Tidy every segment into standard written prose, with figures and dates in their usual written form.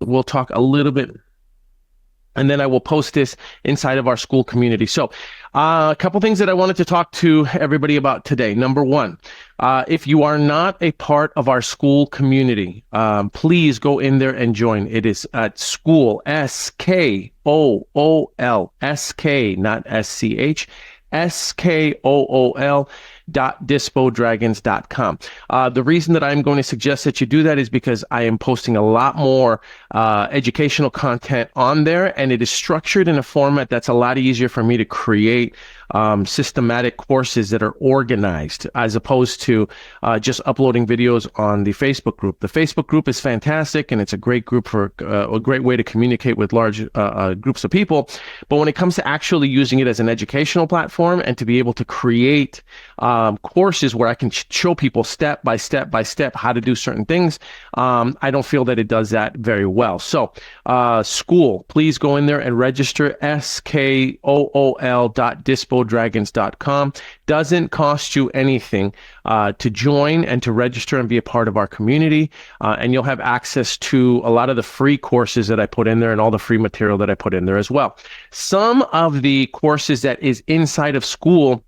we'll talk a little bit, and then I will post this inside of our Skool community. So a couple things that I wanted to talk to everybody about today. Number one, if you are not a part of our Skool community, please go in there and join. It is at Skool, Skool, S-K, not S-C-H, SKOOL.dispodragons.com. The reason that I'm going to suggest that you do that is because I am posting a lot more educational content on there, and it is structured in a format that's a lot easier for me to create systematic courses that are organized, as opposed to just uploading videos on the Facebook group. The Facebook group is fantastic, and it's a great group for a great way to communicate with large groups of people. But when it comes to actually using it as an educational platform and to be able to create courses where I can show people step by step how to do certain things, I don't feel that it does that very well. So Skool, please go in there and register, SKOOL.dispodragons.com. Doesn't cost you anything to join and to register and be a part of our community, and you'll have access to a lot of the free courses that I put in there and all the free material that I put in there as well. Some of the courses that is inside of Skool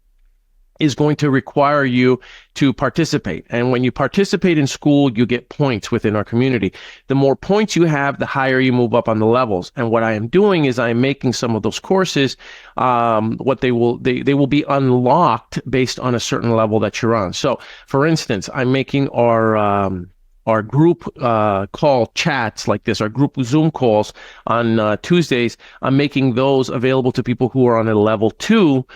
is going to require you to participate. And when you participate in Skool, you get points within our community. The more points you have, the higher you move up on the levels. And what I am doing is I am making some of those courses, they will be unlocked based on a certain level that you're on. So for instance, I'm making our group call chats like this, our group Zoom calls on Tuesdays. I'm making those available to people who are on a level 2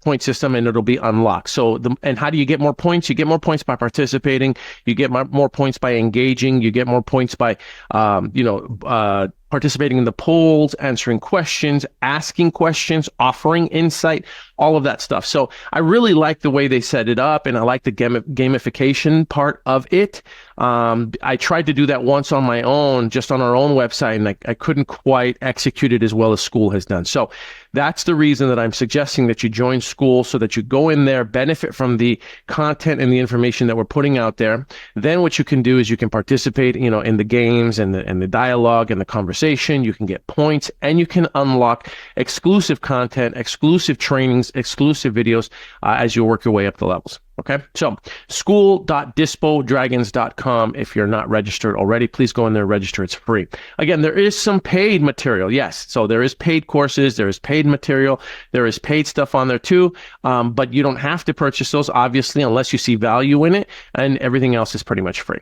point system, and it'll be unlocked. So, and how do you get more points? You get more points by participating. You get more points by engaging. You get more points by, participating in the polls, answering questions, asking questions, offering insight, all of that stuff. So I really like the way they set it up, and I like the gamification part of it. I tried to do that once on my own, just on our own website, and I couldn't quite execute it as well as Skool has done. So that's the reason that I'm suggesting that you join Skool, so that you go in there, benefit from the content and the information that we're putting out there. Then what you can do is you can participate, in the games and the dialogue and the conversation. You can get points, and you can unlock exclusive content, exclusive trainings, exclusive videos as you work your way up the levels. Okay, so Skool.dispodragons.com. If you're not registered already, please go in there and register. It's free. Again, there is some paid material. Yes, so there is paid courses, there is paid material, there is paid stuff on there too, but you don't have to purchase those, obviously, unless you see value in it, and everything else is pretty much free.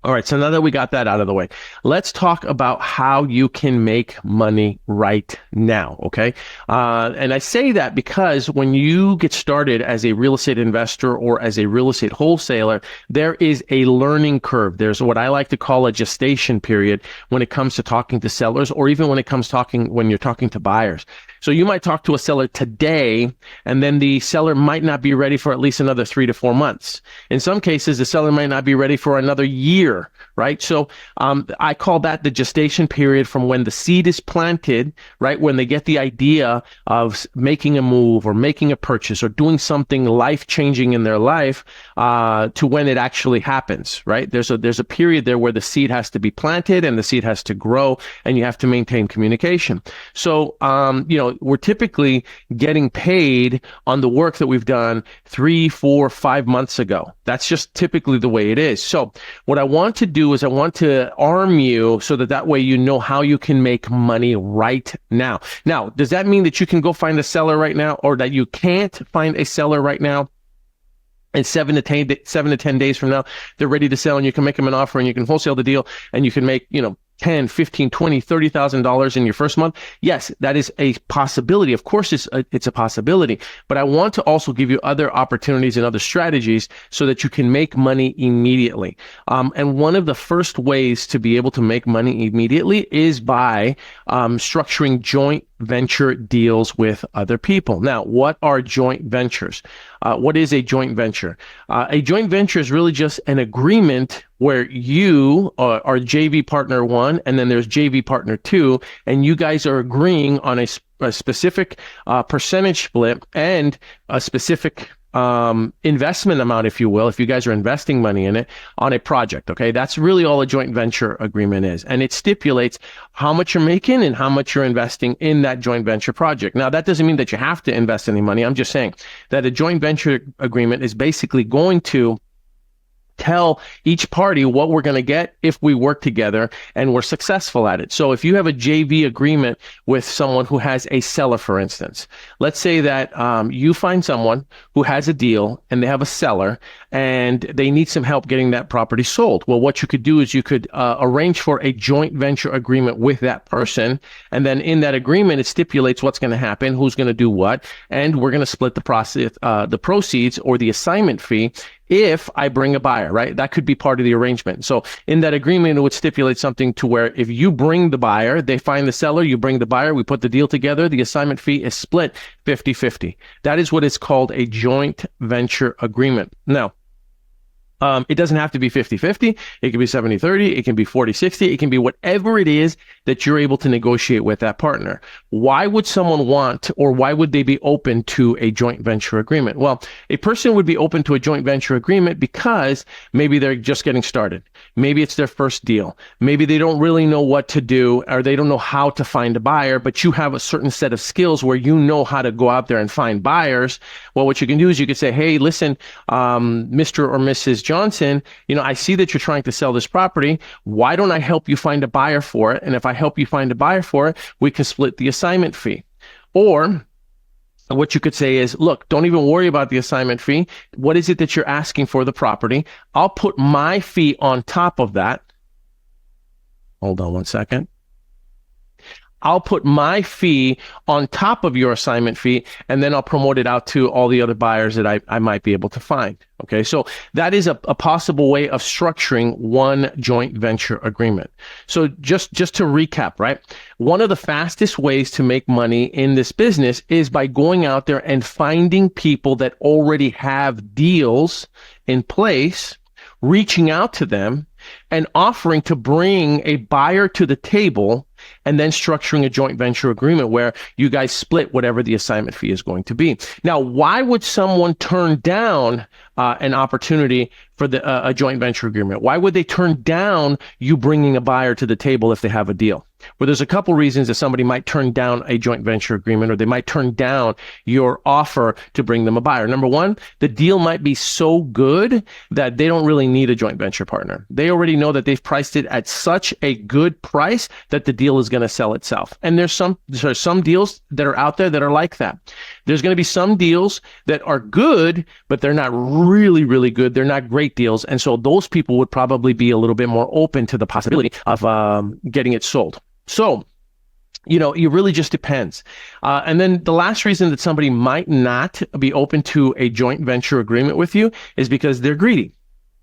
All right, so now that we got that out of the way, let's talk about how you can make money right now, okay? And I say that because when you get started as a real estate investor or as a real estate wholesaler, there is a learning curve. There's what I like to call a gestation period when it comes to talking to sellers, or even when you're talking to buyers. So you might talk to a seller today, and then the seller might not be ready for at least another 3 to 4 months. In some cases, the seller might not be ready for another year, right? So I call that the gestation period from when the seed is planted, right? When they get the idea of making a move or making a purchase or doing something life-changing in their life to when it actually happens, right? There's a period there where the seed has to be planted and the seed has to grow, and you have to maintain communication. So, we're typically getting paid on the work that we've done 3, 4, 5 months ago. That's just typically the way it is. So what I want to do is I want to arm you so that way you know how you can make money right now. Now, does that mean that you can go find a seller right now, or that you can't find a seller right now? And 7 to 10 days from now, they're ready to sell, and you can make them an offer, and you can wholesale the deal, and you can make, $10, $15, $20, $30,000 in your first month? Yes, that is a possibility. Of course, it's a possibility, but I want to also give you other opportunities and other strategies so that you can make money immediately. And one of the first ways to be able to make money immediately is by structuring joint venture deals with other people. Now, what are joint ventures? What is a joint venture? A joint venture is really just an agreement where you are JV partner 1, and then there's JV partner 2, and you guys are agreeing on a specific percentage split and a specific investment amount, if you will, if you guys are investing money in it on a project. Okay. That's really all a joint venture agreement is. And it stipulates how much you're making and how much you're investing in that joint venture project. Now, that doesn't mean that you have to invest any money. I'm just saying that a joint venture agreement is basically going to tell each party what we're going to get if we work together and we're successful at it. So if you have a JV agreement with someone who has a seller, for instance, let's say that you find someone who has a deal and they have a seller and they need some help getting that property sold. Well, what you could do is you could arrange for a joint venture agreement with that person. And then in that agreement, it stipulates what's going to happen, who's going to do what, and we're going to split the proceeds or the assignment fee if I bring a buyer, right? That could be part of the arrangement. So in that agreement, it would stipulate something to where if you bring the buyer, they find the seller, you bring the buyer, we put the deal together, the assignment fee is split 50-50. That is what is called a joint venture agreement. Now, it doesn't have to be 50-50. It can be 70-30. It can be 40-60. It can be whatever it is that you're able to negotiate with that partner. Why would someone want, or why would they be open to a joint venture agreement? Well, a person would be open to a joint venture agreement because maybe they're just getting started. Maybe it's their first deal. Maybe they don't really know what to do, or they don't know how to find a buyer, but you have a certain set of skills where you know how to go out there and find buyers. Well, what you can do is you can say, hey, listen, Mr. or Mrs. Johnson, I see that you're trying to sell this property. Why don't I help you find a buyer for it? And if I help you find a buyer for it, we can split the assignment fee. Or what you could say is, look, don't even worry about the assignment fee. What is it that you're asking for the property? I'll put my fee on top of that. Hold on one second. I'll put my fee on top of your assignment fee, and then I'll promote it out to all the other buyers that I might be able to find. Okay, so that is a possible way of structuring one joint venture agreement. So just to recap, right? One of the fastest ways to make money in this business is by going out there and finding people that already have deals in place, reaching out to them, and offering to bring a buyer to the table, and then structuring a joint venture agreement where you guys split whatever the assignment fee is going to be. Now, why would someone turn down an opportunity for a joint venture agreement? Why would they turn down you bringing a buyer to the table if they have a deal? Well, there's a couple reasons that somebody might turn down a joint venture agreement, or they might turn down your offer to bring them a buyer. Number one, the deal might be so good that they don't really need a joint venture partner. They already know that they've priced it at such a good price that the deal is going to sell itself. And there's some deals that are out there that are like that. There's going to be some deals that are good, but they're not really, really good. They're not great deals. And so those people would probably be a little bit more open to the possibility of getting it sold. So, it really just depends. And then the last reason that somebody might not be open to a joint venture agreement with you is because they're greedy.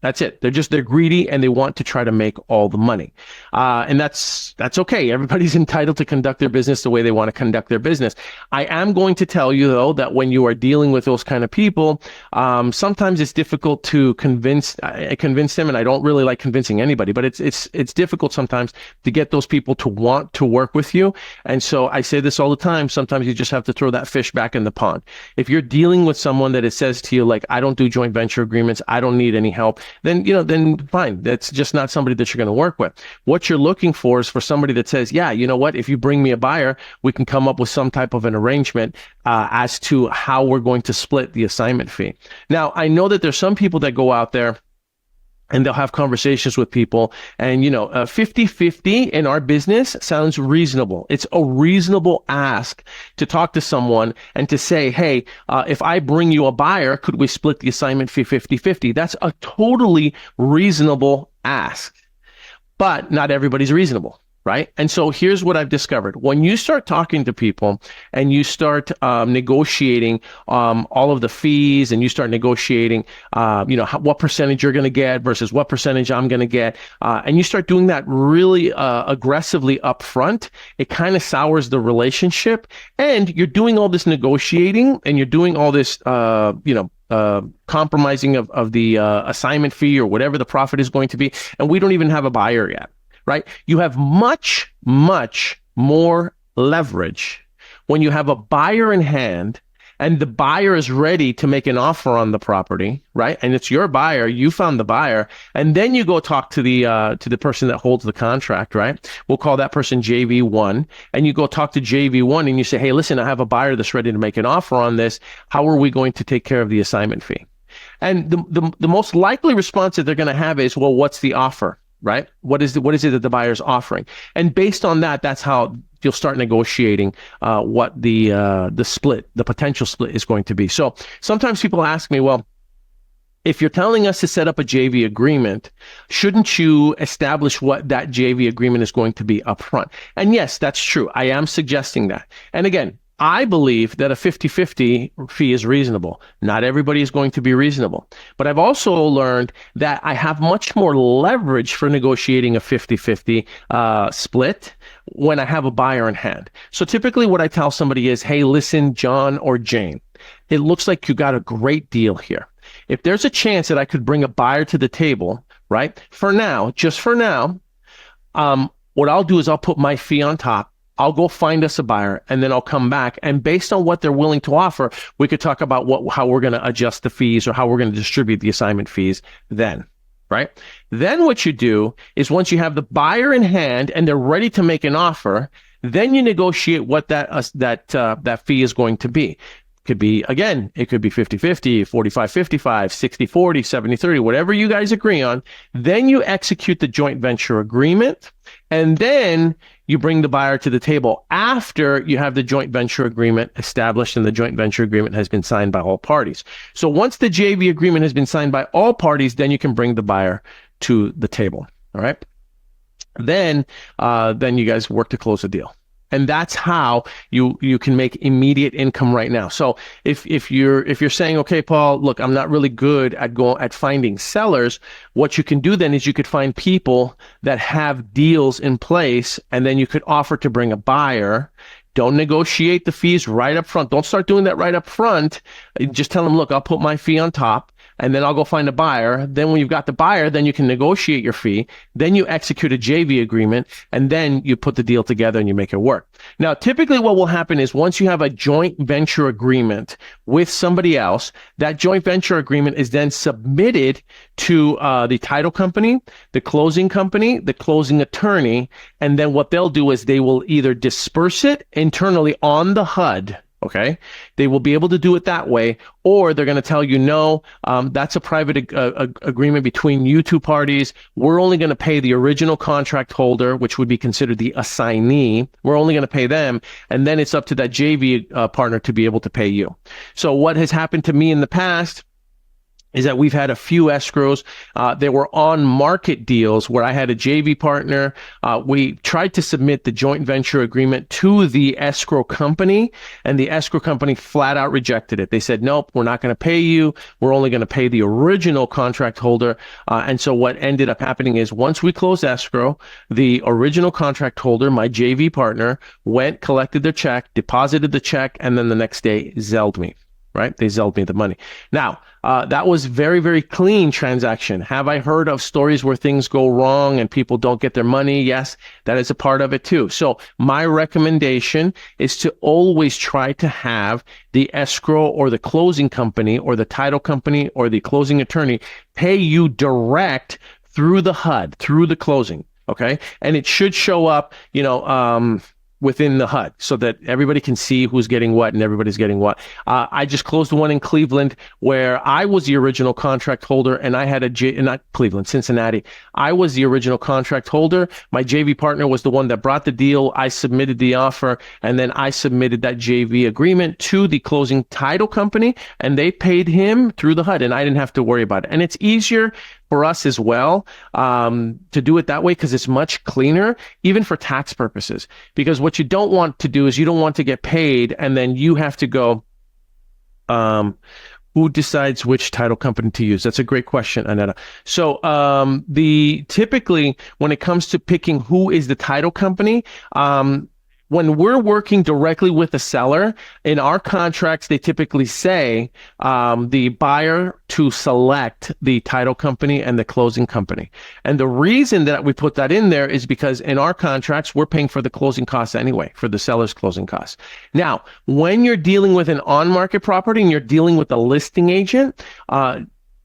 That's it. They're greedy, and they want to try to make all the money. And that's okay. Everybody's entitled to conduct their business the way they want to conduct their business. I am going to tell you, though, that when you are dealing with those kind of people, sometimes it's difficult to convince them, and I don't really like convincing anybody, but it's difficult sometimes to get those people to want to work with you. And so I say this all the time. Sometimes you just have to throw that fish back in the pond. If you're dealing with someone that it says to you, like, I don't do joint venture agreements, I don't need any help, then fine. That's just not somebody that you're going to work with. What you're looking for is for somebody that says, yeah, you know what? If you bring me a buyer, we can come up with some type of an arrangement as to how we're going to split the assignment fee. Now, I know that there's some people that go out there and they'll have conversations with people, and 50-50 in our business sounds reasonable. It's a reasonable ask to talk to someone and to say, hey, if I bring you a buyer, could we split the assignment fee 50-50? That's a totally reasonable ask, but not everybody's reasonable. Right? And so here's what I've discovered. When you start talking to people and you start negotiating all of the fees, and you start negotiating, what percentage you're going to get versus what percentage I'm going to get, and you start doing that really aggressively up front, it kind of sours the relationship. And you're doing all this negotiating, and you're doing all this, compromising of the assignment fee or whatever the profit is going to be, and we don't even have a buyer yet. Right? You have much, much more leverage when you have a buyer in hand and the buyer is ready to make an offer on the property, right? And it's your buyer, you found the buyer, and then you go talk to the person that holds the contract, right? We'll call that person JV1, and you go talk to JV1 and you say, hey, listen, I have a buyer that's ready to make an offer on this. How are we going to take care of the assignment fee? And the most likely response that they're going to have is, well, what's the offer, right? What is it that the buyer's offering? And based on that, that's how you'll start negotiating what the split, the potential split is going to be. So sometimes people ask me, well, if you're telling us to set up a JV agreement, shouldn't you establish what that JV agreement is going to be upfront? And yes, that's true. I am suggesting that. And again, I believe that a 50-50 fee is reasonable. Not everybody is going to be reasonable. But I've also learned that I have much more leverage for negotiating a 50-50 split when I have a buyer in hand. So typically what I tell somebody is, hey, listen, John or Jane, it looks like you got a great deal here. If there's a chance that I could bring a buyer to the table, right, for now, just for now, what I'll do is I'll put my fee on top. I'll go find us a buyer, and then I'll come back. And based on what they're willing to offer, we could talk about how we're going to adjust the fees or how we're going to distribute the assignment fees then, right? Then what you do is once you have the buyer in hand and they're ready to make an offer, then you negotiate what that fee is going to be. Could be, again, it could be 50-50, 45-55, 60-40, 70-30, whatever you guys agree on. Then you execute the joint venture agreement, and then you bring the buyer to the table after you have the joint venture agreement established and the joint venture agreement has been signed by all parties. So once the JV agreement has been signed by all parties, then you can bring the buyer to the table. All right. Then you guys work to close the deal. And that's how you can make immediate income right now. So if you're saying, okay, Paul, look, I'm not really good at finding sellers, what you can do then is you could find people that have deals in place, and then you could offer to bring a buyer. Don't negotiate the fees right up front. Don't start doing that right up front. Just tell them, look, I'll put my fee on top, and then I'll go find a buyer. Then when you've got the buyer, then you can negotiate your fee. Then you execute a JV agreement, and then you put the deal together and you make it work. Now, typically what will happen is once you have a joint venture agreement with somebody else, that joint venture agreement is then submitted to the title company, the closing attorney, and then what they'll do is they will either disperse it internally on the HUD. Okay, they will be able to do it that way, or they're going to tell you, no, that's a private agreement between you two parties. We're only going to pay the original contract holder, which would be considered the assignee. We're only going to pay them, and then it's up to that JV partner to be able to pay you. So what has happened to me in the past is that we've had a few escrows. There were on-market deals where I had a JV partner. We tried to submit the joint venture agreement to the escrow company, and the escrow company flat out rejected it. They said, nope, we're not going to pay you. We're only going to pay the original contract holder. And so what ended up happening is once we closed escrow, the original contract holder, my JV partner, went, collected their check, deposited the check, and then the next day Zelled me. Right? They Zelled me the money. Now, that was very, very clean transaction. Have I heard of stories where things go wrong and people don't get their money? Yes, that is a part of it too. So my recommendation is to always try to have the escrow or the closing company or the title company or the closing attorney pay you direct through the HUD, through the closing. Okay. And it should show up, within the HUD so that everybody can see who's getting what and everybody's getting what. I just closed the one in Cleveland where I was the original contract holder and I had not Cleveland, Cincinnati. I was the original contract holder. My JV partner was the one that brought the deal. I submitted the offer, and then I submitted that JV agreement to the closing title company, and they paid him through the HUD, and I didn't have to worry about it. And it's easier for us as well to do it that way because it's much cleaner, even for tax purposes. Because what you don't want to do is you don't want to get paid and then you have to go, who decides which title company to use? That's a great question, Aneta. So typically when it comes to picking who is the title company, when we're working directly with the seller, in our contracts, they typically say the buyer to select the title company and the closing company. And the reason that we put that in there is because in our contracts, we're paying for the closing costs anyway, for the seller's closing costs. Now, when you're dealing with an on-market property and you're dealing with a listing agent,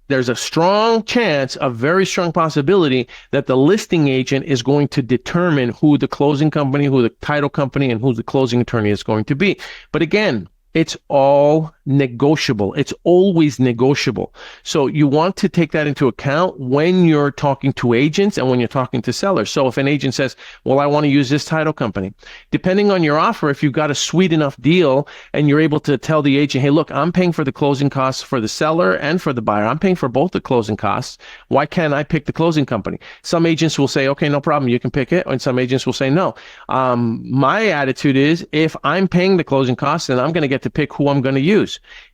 there's a strong chance, a very strong possibility that the listing agent is going to determine who the closing company, who the title company, and who the closing attorney is going to be. But again, it's all negotiable. It's always negotiable. So you want to take that into account when you're talking to agents and when you're talking to sellers. So if an agent says, well, I want to use this title company, depending on your offer, if you've got a sweet enough deal and you're able to tell the agent, hey, look, I'm paying for the closing costs for the seller and for the buyer. I'm paying for both the closing costs. Why can't I pick the closing company? Some agents will say, okay, no problem, you can pick it. And some agents will say, no. My attitude is, if I'm paying the closing costs, then I'm going to get to pick who I'm going to use.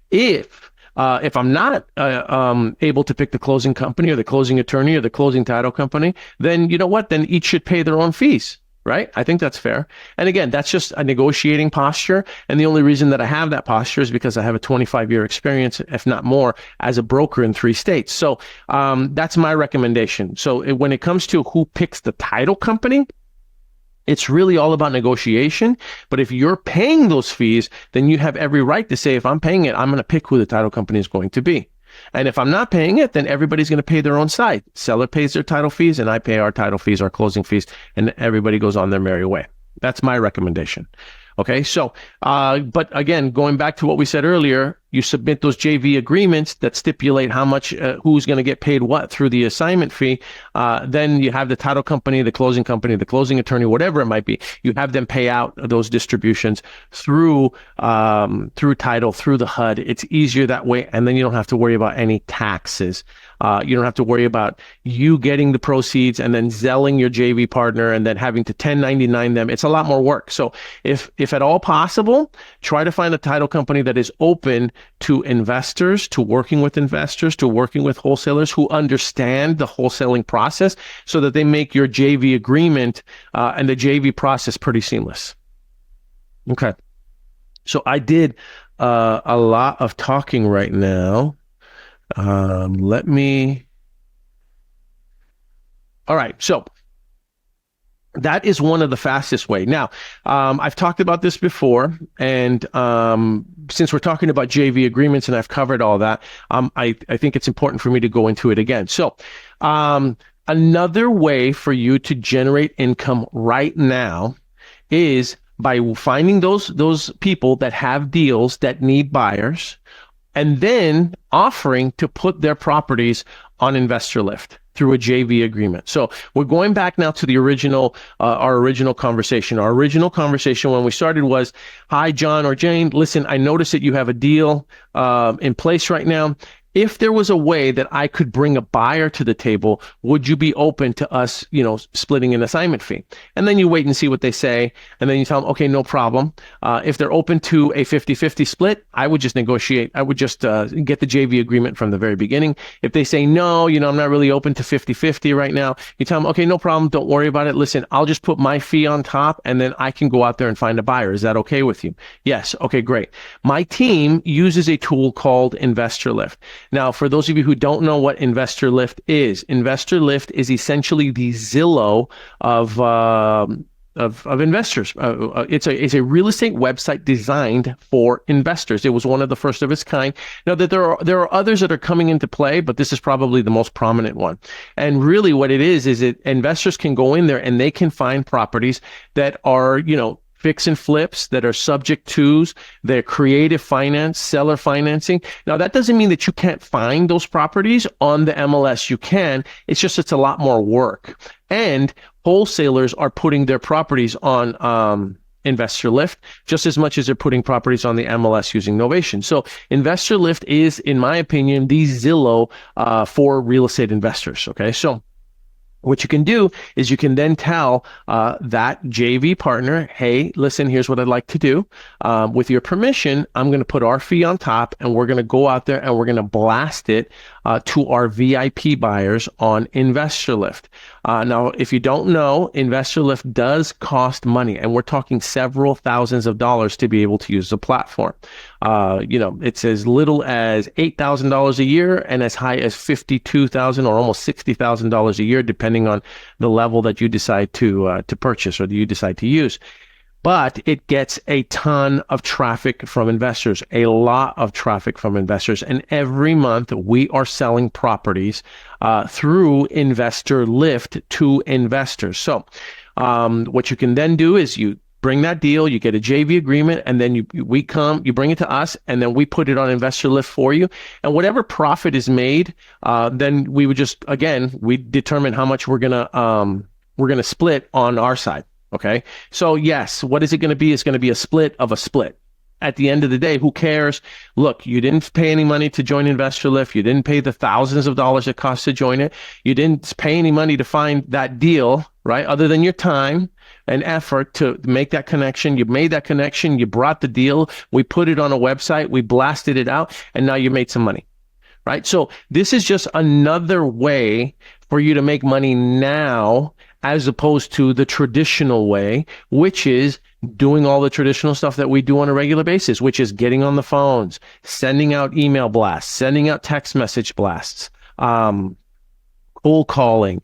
If I'm not able to pick the closing company or the closing attorney or the closing title company, then you know what? Then each should pay their own fees, right? I think that's fair. And again, that's just a negotiating posture. And the only reason that I have that posture is because I have a 25-year experience, if not more, as a broker in 3 states. So that's my recommendation. So when it comes to who picks the title company, it's really all about negotiation. But if you're paying those fees, then you have every right to say, if I'm paying it, I'm going to pick who the title company is going to be. And if I'm not paying it, then everybody's going to pay their own side. Seller pays their title fees and I pay our title fees, our closing fees, and everybody goes on their merry way. That's my recommendation. Okay, so, but again, going back to what we said earlier, you submit those JV agreements that stipulate how much, who's going to get paid what through the assignment fee. Then you have the title company, the closing attorney, whatever it might be. You have them pay out those distributions through title, through the HUD. It's easier that way, and then you don't have to worry about any taxes. You don't have to worry about you getting the proceeds and then selling your JV partner and then having to 1099 them. It's a lot more work. So if at all possible, try to find a title company that is open to investors, to working with investors, to working with wholesalers who understand the wholesaling process so that they make your JV agreement and the JV process pretty seamless. Okay. So I did a lot of talking right now. All right. So that is one of the fastest way. Now, I've talked about this before, and since we're talking about JV agreements and I've covered all that, I think it's important for me to go into it again. So, another way for you to generate income right now is by finding those people that have deals that need buyers, and then offering to put their properties on Investor Lift through a JV agreement. So we're going back now to the original, our original conversation. Our original conversation when we started was, hi, John or Jane, listen, I noticed that you have a deal in place right now. If there was a way that I could bring a buyer to the table, would you be open to us, splitting an assignment fee? And then you wait and see what they say. And then you tell them, okay, no problem. If they're open to a 50-50 split, I would just negotiate. I would just get the JV agreement from the very beginning. If they say, no, I'm not really open to 50-50 right now, you tell them, okay, no problem. Don't worry about it. Listen, I'll just put my fee on top and then I can go out there and find a buyer. Is that okay with you? Yes. Okay, great. My team uses a tool called Investor Lift. Now, for those of you who don't know what Investor Lift is essentially the Zillow of investors. It's a real estate website designed for investors. It was one of the first of its kind. Now that there are others that are coming into play, but this is probably the most prominent one. And really what it is investors can go in there and they can find properties that are, fix and flips, that are subject tos, they're creative finance, seller financing. Now, that doesn't mean that you can't find those properties on the MLS. You can. It's a lot more work. And wholesalers are putting their properties on Investor Lift just as much as they're putting properties on the MLS using Novation. So Investor Lift is, in my opinion, the Zillow for real estate investors. Okay, so what you can do is you can then tell that JV partner, hey, listen, here's what I'd like to do. With your permission, I'm going to put our fee on top and we're going to go out there and we're going to blast it to our VIP buyers on InvestorLift. Now, if you don't know, InvestorLift does cost money, and we're talking several thousands of dollars to be able to use the platform. It's as little as $8,000 a year and as high as $52,000 or almost $60,000 a year, depending on the level that you decide to purchase or that you decide to use. But it gets a ton of traffic from investors, a lot of traffic from investors. And every month we are selling properties through InvestorLift to investors. So what you can then do is you bring that deal, you get a JV agreement, and then you bring it to us, and then we put it on InvestorLift for you. And whatever profit is made, then we would we determine how much we're gonna split on our side. Okay. So yes, what is it going to be? It's going to be a split of a split. At the end of the day, who cares? Look, you didn't pay any money to join InvestorLift. You didn't pay the thousands of dollars it costs to join it. You didn't pay any money to find that deal, right? Other than your time and effort to make that connection. You made that connection. You brought the deal. We put it on a website. We blasted it out, and now you made some money, right? So this is just another way for you to make money now, as opposed to the traditional way, which is doing all the traditional stuff that we do on a regular basis, which is getting on the phones, sending out email blasts, sending out text message blasts, cold calling,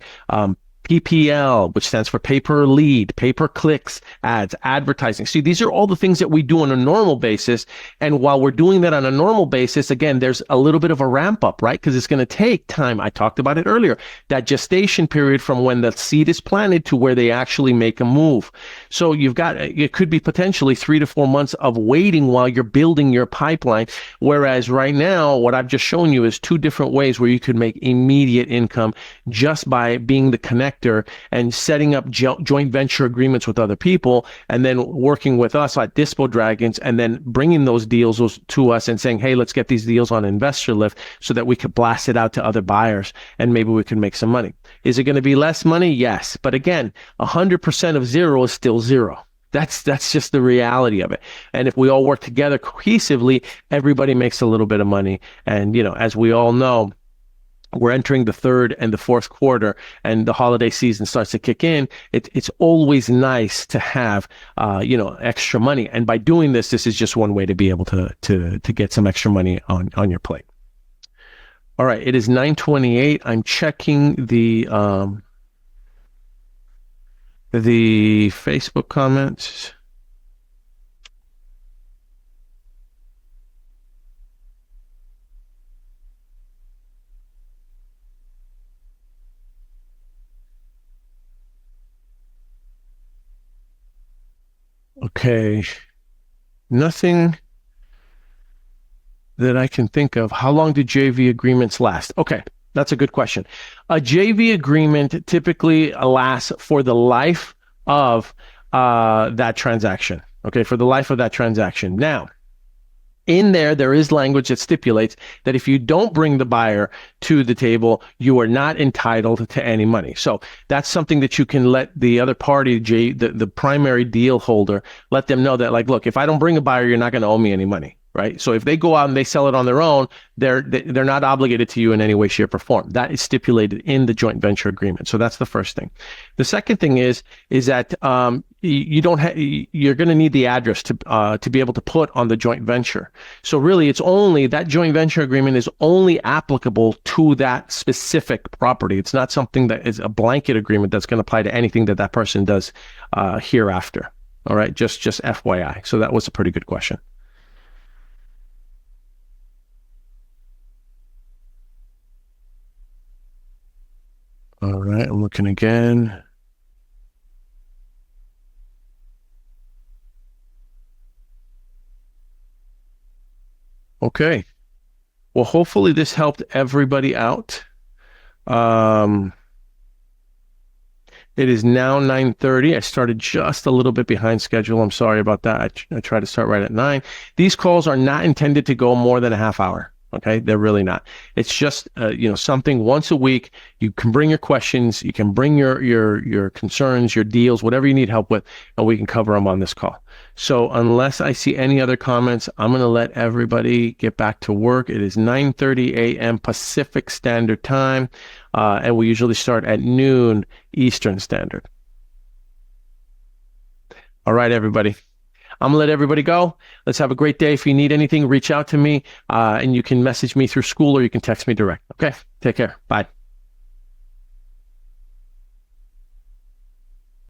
PPL, which stands for pay-per-lead, pay-per-clicks, ads, advertising. See, these are all the things that we do on a normal basis. And while we're doing that on a normal basis, again, there's a little bit of a ramp up, right? Because it's going to take time. I talked about it earlier, that gestation period from when the seed is planted to where they actually make a move. So it could be potentially 3 to 4 months of waiting while you're building your pipeline. Whereas right now, what I've just shown you is 2 different ways where you could make immediate income just by being the connector and setting up joint venture agreements with other people, and then working with us at Dispo Dragons, and then bringing those deals to us and saying, hey, let's get these deals on InvestorLift so that we could blast it out to other buyers and maybe we can make some money. Is it going to be less money? Yes. But again, 100% of zero is still zero. That's just the reality of it. And if we all work together cohesively, everybody makes a little bit of money. And, as we all know, we're entering the 3rd and the 4th quarter, and the holiday season starts to kick in. It's always nice to have, extra money. And by doing this is just one way to be able to get some extra money on your plate. All right. It is 9:28. I'm checking the Facebook comments. Okay, nothing that I can think of. How long do JV agreements last? Okay, that's a good question. A JV agreement typically lasts for the life of that transaction. Okay, for the life of that transaction. Now, in there is language that stipulates that if you don't bring the buyer to the table, you are not entitled to any money. So that's something that you can let the other party, the primary deal holder, let them know that, like, look, if I don't bring a buyer, you're not going to owe me any money. Right. So if they go out and they sell it on their own, they're not obligated to you in any way, shape, or form. That is stipulated in the joint venture agreement. So that's the first thing. The second thing is that you're going to need the address to be able to put on the joint venture. So really, it's only that joint venture agreement is only applicable to that specific property. It's not something that is a blanket agreement that's going to apply to anything that person does hereafter. All right. Just FYI. So that was a pretty good question. All right, I'm looking again. Okay. Well, hopefully this helped everybody out. It is now 9:30. I started just a little bit behind schedule. I'm sorry about that. I try to start right at 9. These calls are not intended to go more than a half hour. Okay, they're really not. It's just something once a week. You can bring your questions, you can bring your concerns, your deals, whatever you need help with, and we can cover them on this call. So unless I see any other comments, I'm going to let everybody get back to work. It is 9:30 a.m. Pacific Standard Time, and we usually start at noon Eastern Standard. All right, everybody. I'm going to let everybody go. Let's have a great day. If you need anything, reach out to me, and you can message me through school or you can text me direct. Okay, take care. Bye.